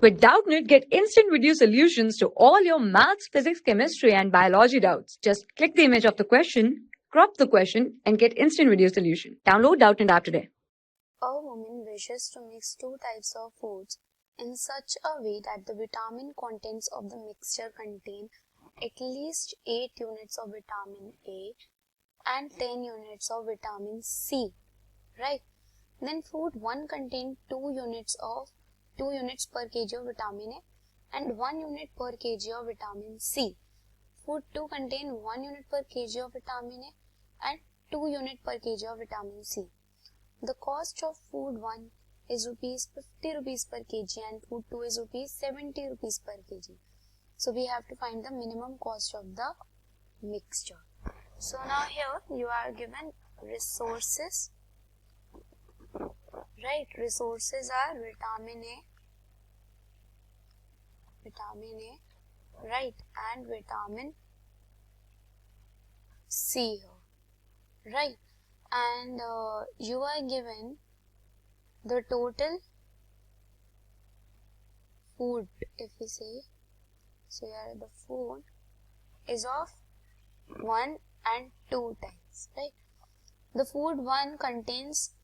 With Doubtnut, get instant video solutions to all your maths, physics, chemistry, and biology doubts. Just click the image of the question, crop the question, and get instant video solution. Download Doubtnut app today. A woman wishes to mix two types of foods in such a way that the vitamin contents of the mixture contain at least 8 units of vitamin A and 10 units of vitamin C, right? Then food 1 contains 2 units per kg of vitamin A and 1 unit per kg of vitamin C. Food 2 contains 1 unit per kg of vitamin A and 2 unit per kg of vitamin C. The cost of food 1 is ₹50 per kg and food 2 is ₹70 per kg. So we have to find the minimum cost of the mixture. So now here you are given resources, right? Resources are vitamin A, right, and vitamin C here, right? And you are given the total food, if we say, so here the food is of 1 and 2 times, right? The food 1 contains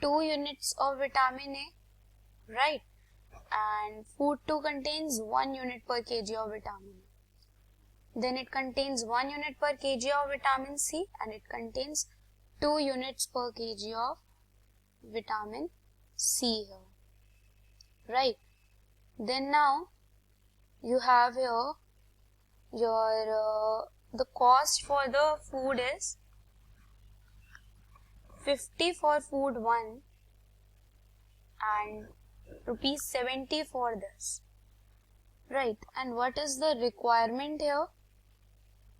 2 units of vitamin A, right? And food 2 contains 1 unit per kg of vitamin A. Then it contains 1 unit per kg of vitamin C and it contains 2 units per kg of vitamin C here, right? Then now you have here your the cost for the food is 50 for food 1 and ₹70 for this, right? And what is the requirement here?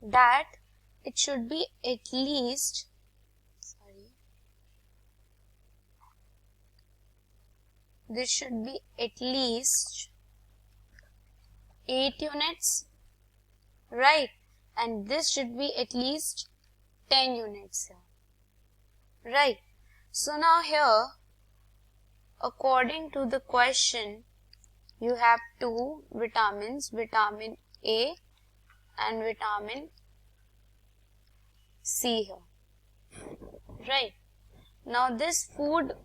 That it should be at least, this should be at least 8 units, right? And this should be at least 10 units here, right? So now here, according to the question, you have 2 vitamins, vitamin A and vitamin C here, right? Now this food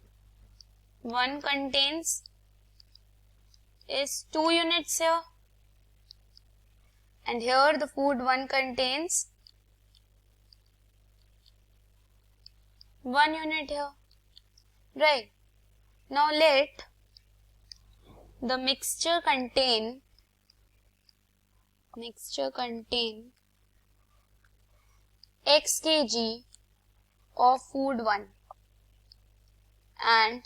1 contains is 2 units here, and here the food 1 contains 1 unit here, right? Now let the mixture contain X kg of food 1 and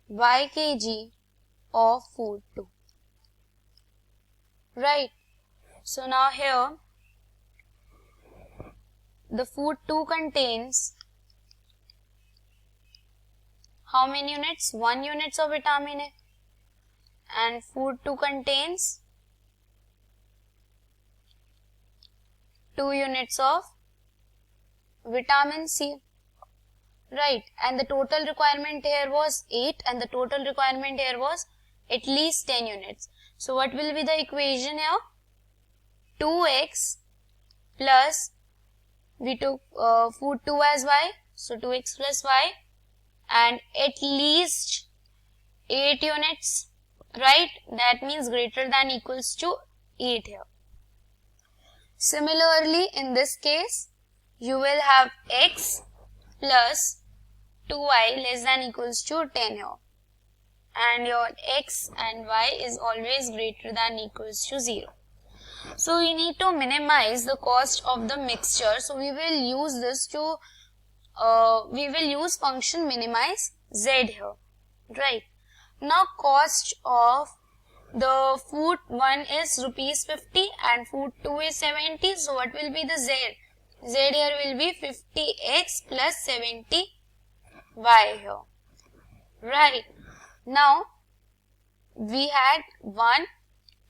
Y kg of food 2, right? So now here the food 2 contains how many units? 1 units of vitamin A, and food 2 contains 2 units of vitamin C, right? And the total requirement here was 8 and the total requirement here was at least 10 units. So what will be the equation here? 2x plus, we took food 2 as y, so 2x plus y, and at least 8 units, right? That means greater than equals to 8 here. Similarly, in this case, you will have x plus 2y less than equals to 10 here. And your x and y is always greater than equals to 0. So we need to minimize the cost of the mixture. So we will use this to, we will use function minimize z here, right? Now cost of the food 1 is ₹50 and food 2 is 70. So what will be the z? Z here will be 50x plus 70y here, right? Now we had 1,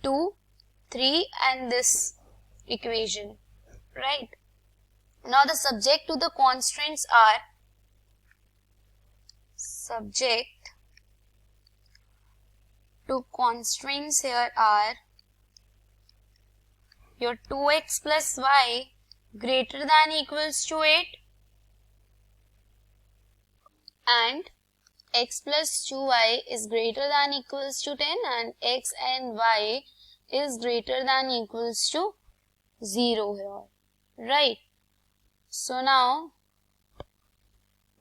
2, 3 and this equation, right? Now the subject to the constraints are subject two constraints here are your 2x plus y greater than equals to 8 and x plus 2y is greater than equals to 10 and x and y is greater than equals to 0 here, right? So now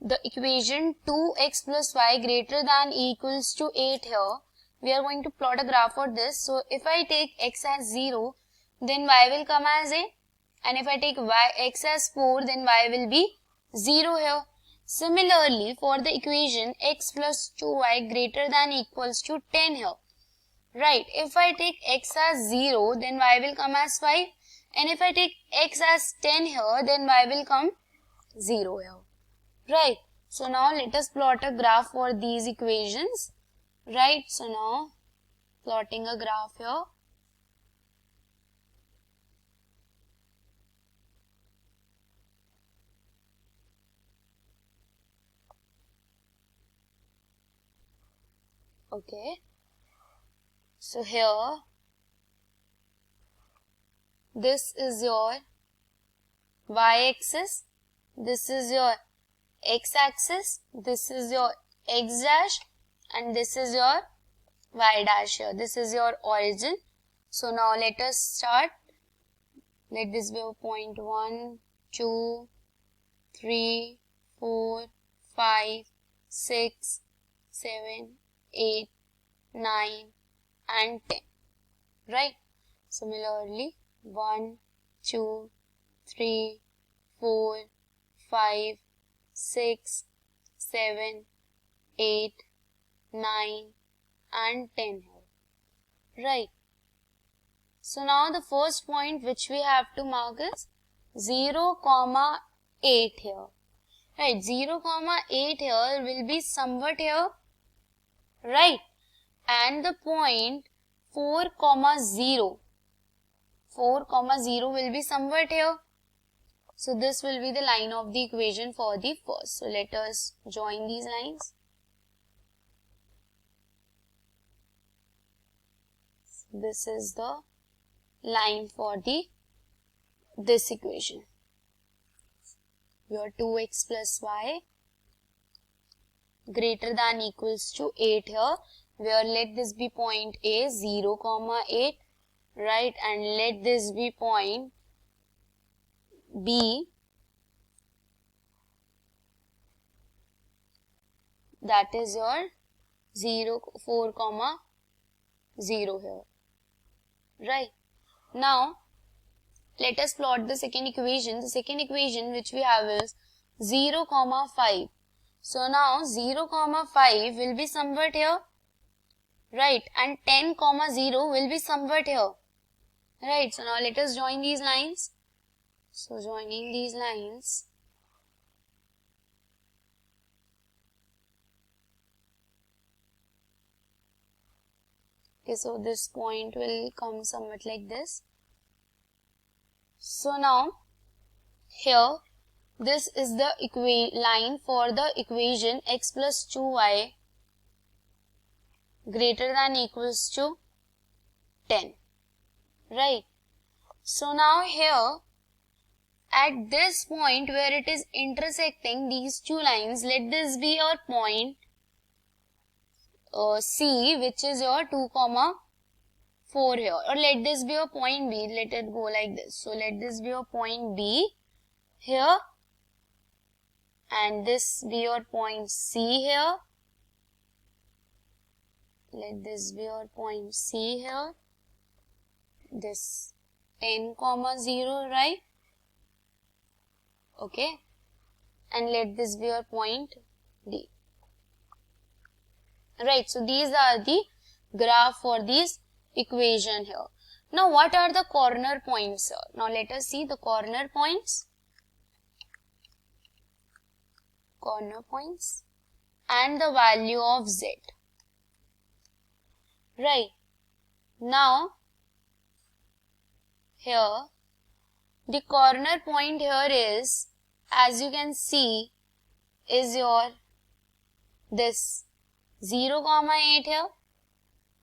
the equation 2x plus y greater than equals to 8 here, we are going to plot a graph for this. So if I take x as 0, then y will come as 8, and if I take x as 4, then y will be 0 here. Similarly, for the equation x plus 2y greater than equals to 10 here, right? If I take x as 0, then y will come as 5, and if I take x as 10 here, then y will come 0 here, right? So now let us plot a graph for these equations, right? So now plotting a graph here. Okay. So here, this is your y-axis, this is your x-axis, this is your x dash, and this is your y dash here. This is your origin. So now let us start. Let this be a point 1, 2, 3, 4, 5, 6, 7, 8, 9, and 10, right? Similarly, 1, 2, 3, 4, 5, 6, 7, 8, 9, and 10 here, right? So now the first point which we have to mark is 0, 8 here, right? 0, 8 here will be somewhat here, right? And the point 4, 0 will be somewhat here. So this will be the line of the equation for the first. So let us join these lines. This is the line for this equation. Your 2x plus y greater than equals to 8 here, where let this be point A, 0, 8, right? And let this be point B, that is your 0, 4, 0 here, right? Now let us plot the second equation. The second equation which we have is 0, 5. So now 0, 5 will be somewhat here, right? And 10, 0 will be somewhat here, right? So now let us join these lines. So joining these lines, okay, so this point will come somewhat like this. So now here, this is the line for the equation x plus 2y greater than equals to 10, right? So now here, at this point where it is intersecting these two lines, let this be your point C, which is your 2, 4 here, or let this be your point B. Let it go like this. So let this be your point B here, and this be your point C here. Let this be your point C here. This 10, 0, right? Okay. And let this be your point D. Right. So these are the graph for this equation here. Now what are the corner points here? Now let us see the corner points. Corner points and the value of Z. Right. Now here the corner point here is, as you can see, is your this 0, 8 here,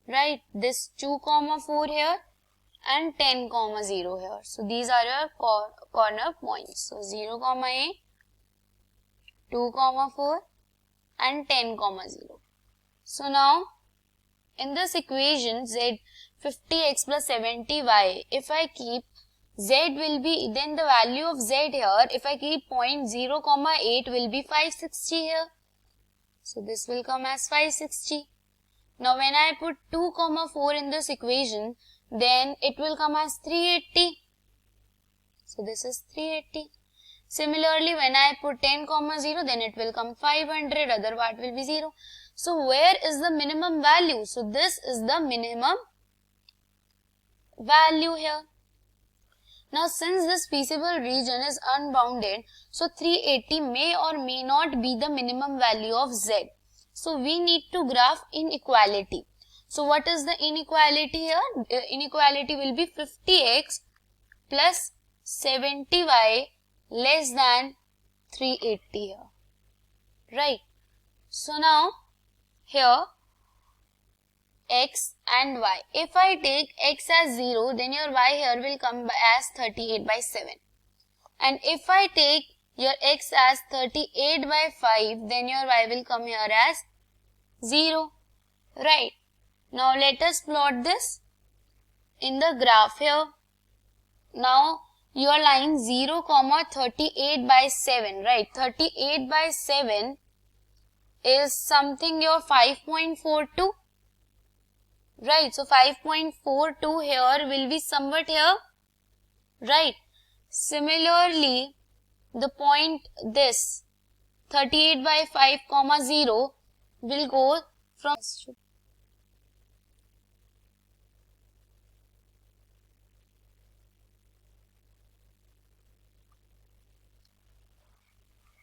right? This 2, 4 here and 10, 0 here. So these are your corner points. So 0, A, 2, 4 and 10, 0. So now in this equation z 50x plus 70y, if I keep z will be, then the value of z here, if I keep point 0, 8 will be 560 here. So this will come as 560. Now when I put 2, 4 in this equation, then it will come as 380. So this is 380. Similarly, when I put 10, 0, then it will come 500, other part will be 0. So where is the minimum value? So this is the minimum value here. Now since this feasible region is unbounded, so 380 may or may not be the minimum value of z. So we need to graph inequality. So what is the inequality here? Inequality will be 50x plus 70y less than 380 here. Right. So now here x and y. If I take x as 0, then your y here will come as 38 by 7. And if I take your x as 38 by 5, then your y will come here as 0. Right. Now let us plot this in the graph here. Now your line 0, 38 by 7, right? 38 by 7 is something your 5.42. Right, so 5.42 here will be somewhat here, right? Similarly, the point this 38 by 5, 0 will go from.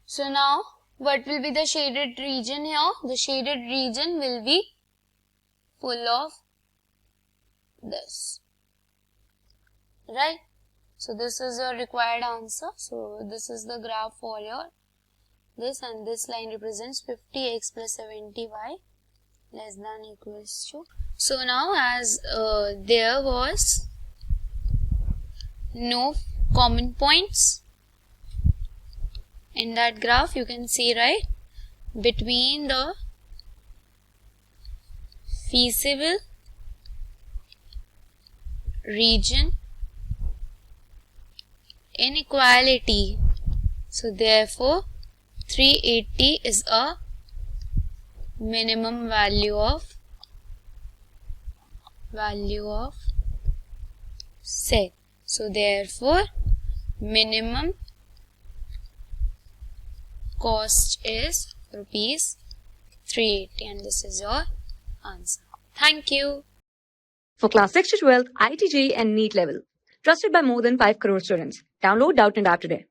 So now, what will be the shaded region here? The shaded region will be full of this, right? So this is your required answer. So this is the graph for your this, and this line represents 50x plus 70y less than equals to. So now as there was no common points in that graph, you can see, right, between the feasible region inequality. So therefore 380 is a minimum value of z. So therefore minimum cost is rupees 380, and this is your answer. Thank you. For class 6 to 12, IIT JEE and NEET level. Trusted by more than 5 crore students. Download Doubtnut app today.